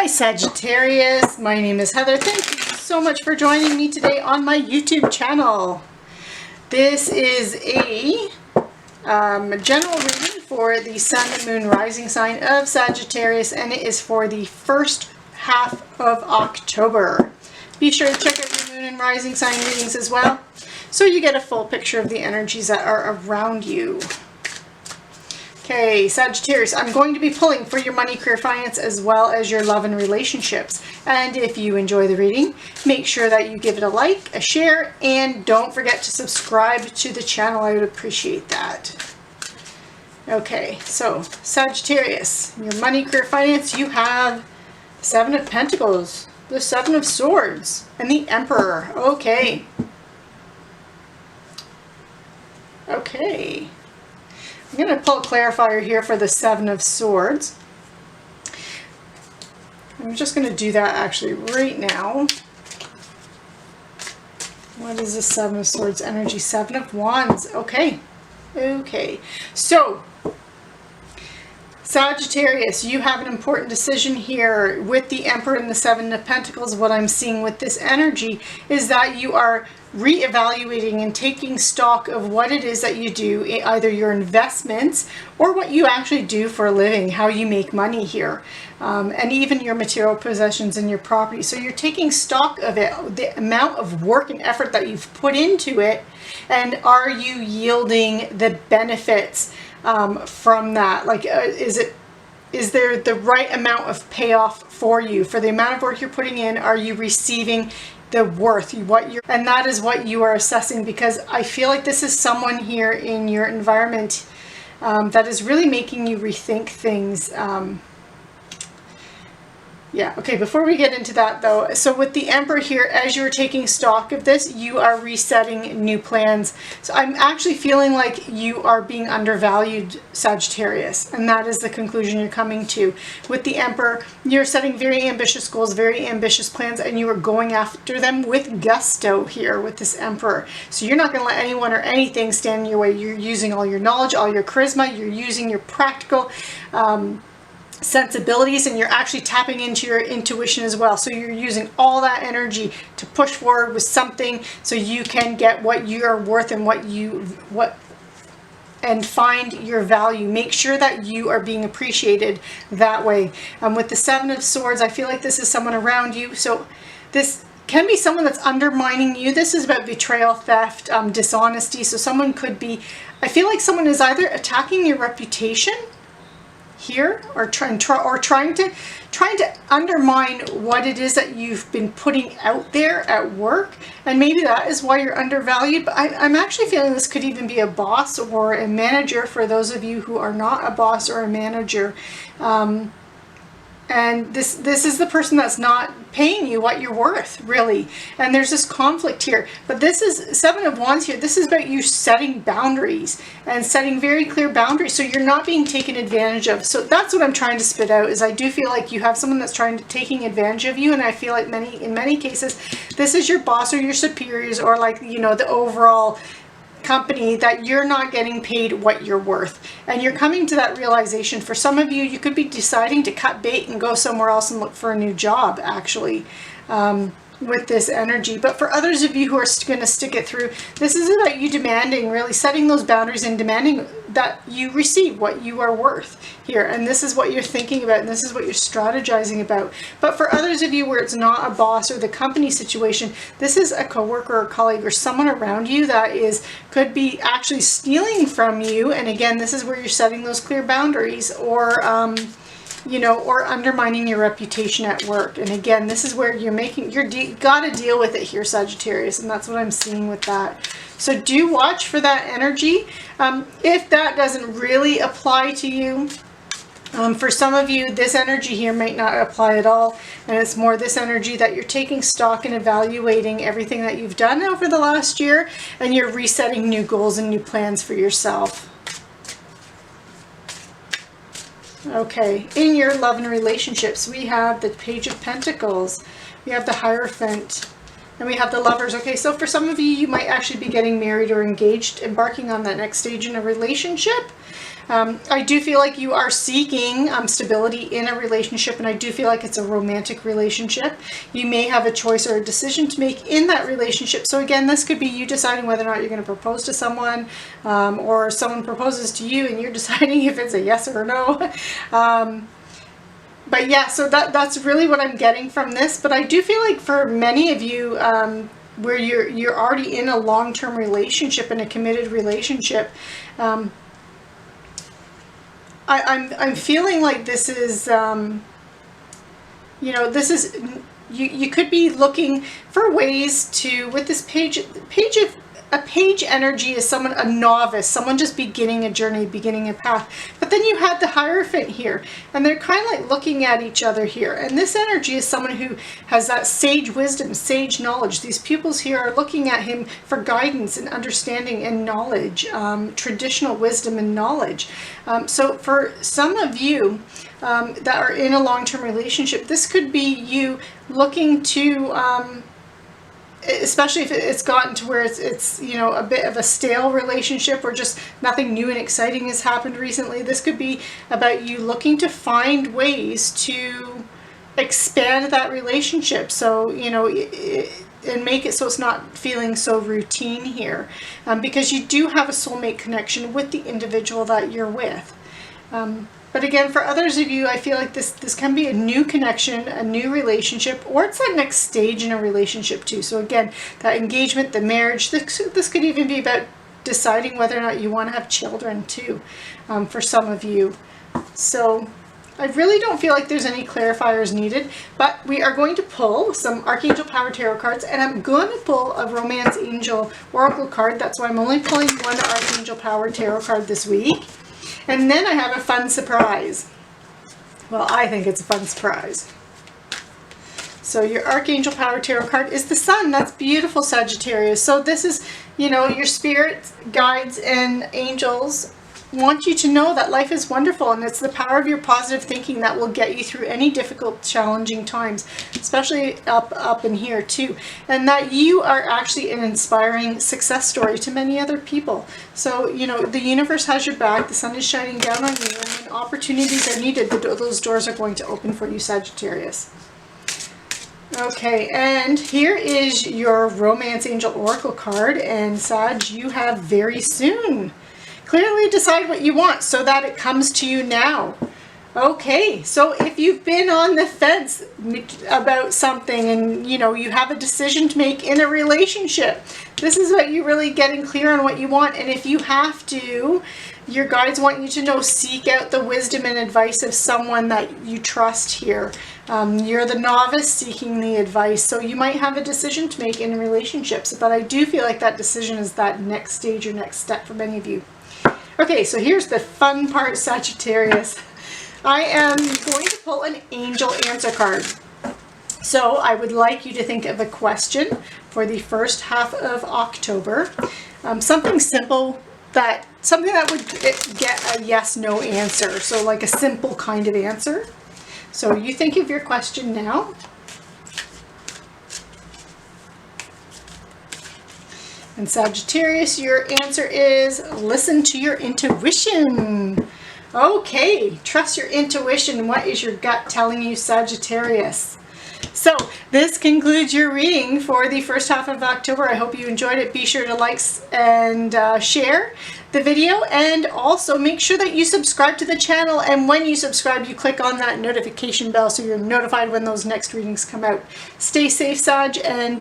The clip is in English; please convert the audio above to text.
Hi Sagittarius, my name is Heather. Thank you so much for joining me today on my YouTube channel. This is a general reading for the Sun, Moon, Rising sign of Sagittarius, and it is for the first half of October. Be sure to check out your Moon and Rising sign readings as well, so you get a full picture of the energies that are around you. Okay, Sagittarius, I'm going to be pulling for your money, career, finance, as well as your love and relationships. And if you enjoy the reading, make sure that you give it a like, a share, and don't forget to subscribe to the channel. I would appreciate that. Okay, so Sagittarius, your money, career, finance, you have Seven of Pentacles, the Seven of Swords, and the Emperor. Okay. Okay. I'm going to pull a clarifier here for the Seven of Swords. I'm just going to do that actually right now. What is the Seven of Swords energy? Seven of Wands. Okay. Okay. So, Sagittarius, you have an important decision here with the Emperor and the Seven of Pentacles. What I'm seeing with this energy is that you are reevaluating and taking stock of what it is that you do, either your investments or what you actually do for a living, how you make money here, and even your material possessions and your property. So you're taking stock of it, the amount of work and effort that you've put into it, and are you yielding the benefits from that? Like, is there the right amount of payoff for you for the amount of work you're putting in? Are you receiving the worth, and that is what you are assessing, because I feel like this is someone here in your environment that is really making you rethink things. Yeah, okay, before we get into that though, so with the Emperor here, as you're taking stock of this, you are resetting new plans. So I'm actually feeling like you are being undervalued, Sagittarius, and that is the conclusion you're coming to. With the Emperor, you're setting very ambitious goals, very ambitious plans, and you are going after them with gusto here with this Emperor. So you're not going to let anyone or anything stand in your way. You're using all your knowledge, all your charisma, you're using your practical sensibilities, and you're actually tapping into your intuition as well. So you're using all that energy to push forward with something so you can get what you're worth and and find your value. Make sure that you are being appreciated that way. With the Seven of Swords, I feel like this is someone around you. So this can be someone that's undermining you. This is about betrayal, theft, dishonesty. So someone could be, I feel like someone is either attacking your reputation here, or trying to undermine what it is that you've been putting out there at work, and maybe that is why you're undervalued. But I'm actually feeling this could even be a boss or a manager for those of you who are not a boss or a manager. And this is the person that's not paying you what you're worth, really. And there's this conflict here. But this is Seven of Wands here. This is about you setting boundaries and setting very clear boundaries, so you're not being taken advantage of. So that's what I'm trying to spit out, is I do feel like you have someone that's taking advantage of you, and I feel like in many cases this is your boss or your superiors, or like, you know, the overall company, that you're not getting paid what you're worth. And you're coming to that realization. For some of you, you could be deciding to cut bait and go somewhere else and look for a new job, actually, with this energy. But for others of you who are going to stick it through, this is about you demanding, really setting those boundaries and demanding that you receive what you are worth here. And this is what you're thinking about, and this is what you're strategizing about. But for others of you where it's not a boss or the company situation, this is a coworker or colleague or someone around you that could be actually stealing from you. And again, this is where you're setting those clear boundaries, or you know, or undermining your reputation at work. And again, this is where you're got to deal with it here, Sagittarius, and that's what I'm seeing with that. So do watch for that energy. If that doesn't really apply to you, for some of you, this energy here might not apply at all, and it's more this energy that you're taking stock and evaluating everything that you've done over the last year, and you're resetting new goals and new plans for yourself. Okay, in your love and relationships, we have the Page of Pentacles, we have the Hierophant, and we have the Lovers. Okay, so for some of you, you might actually be getting married or engaged, embarking on that next stage in a relationship. I do feel like you are seeking stability in a relationship, and I do feel like it's a romantic relationship. You may have a choice or a decision to make in that relationship. So again, this could be you deciding whether or not you're going to propose to someone, or someone proposes to you and you're deciding if it's a yes or a no. But yeah, so that's really what I'm getting from this. But I do feel like for many of you, where you're already in a long-term relationship, in a committed relationship, I'm feeling like this is, you know, this is, you could be looking for ways to, with this page energy is someone, a novice, someone just beginning a journey, beginning a path. But then you had the Hierophant here, and they're kind of like looking at each other here. And this energy is someone who has that sage wisdom, sage knowledge. These pupils here are looking at him for guidance and understanding and knowledge, traditional wisdom and knowledge. So for some of you that are in a long-term relationship, this could be you looking to, especially if it's gotten to where it's you know, a bit of a stale relationship, or just nothing new and exciting has happened recently. This could be about you looking to find ways to expand that relationship, so you know, and make it so it's not feeling so routine here, because you do have a soulmate connection with the individual that you're with. But again, for others of you, I feel like this can be a new connection, a new relationship, or it's that next stage in a relationship too. So again, that engagement, the marriage, this could even be about deciding whether or not you want to have children too, for some of you. So I really don't feel like there's any clarifiers needed, but we are going to pull some Archangel Power Tarot cards, and I'm going to pull a Romance Angel Oracle card. That's why I'm only pulling one Archangel Power Tarot card this week. And then I have a fun surprise. Well, I think it's a fun surprise. So your Archangel Power Tarot card is the Sun. That's beautiful, Sagittarius. So this is, you know, your spirit guides and angels want you to know that life is wonderful, and it's the power of your positive thinking that will get you through any difficult, challenging times, especially up in here too, and that you are actually an inspiring success story to many other people. So you know, the universe has your back, the sun is shining down on you, and when opportunities are needed, those doors are going to open for you, Sagittarius. Okay, and here is your Romance Angel Oracle card, and Sag, you have very soon. Clearly decide what you want so that it comes to you now. Okay, so if you've been on the fence about something, and you know, you have a decision to make in a relationship, this is what you really getting clear on what you want. And if you have to, your guides want you to know, seek out the wisdom and advice of someone that you trust here. You're the novice seeking the advice, so you might have a decision to make in relationships, but I do feel like that decision is that next stage or next step for many of you. Okay, so here's the fun part, Sagittarius. I am going to pull an angel answer card. So I would like you to think of a question for the first half of October. Something simple, something that would get a yes/no answer. So like a simple kind of answer. So you think of your question now. And Sagittarius, your answer is listen to your intuition. Okay, trust your intuition. What is your gut telling you, Sagittarius? So this concludes your reading for the first half of October. I hope you enjoyed it. Be sure to like and share the video, and also make sure that you subscribe to the channel, and when you subscribe, you click on that notification bell so you're notified when those next readings come out. Stay safe, Sag, and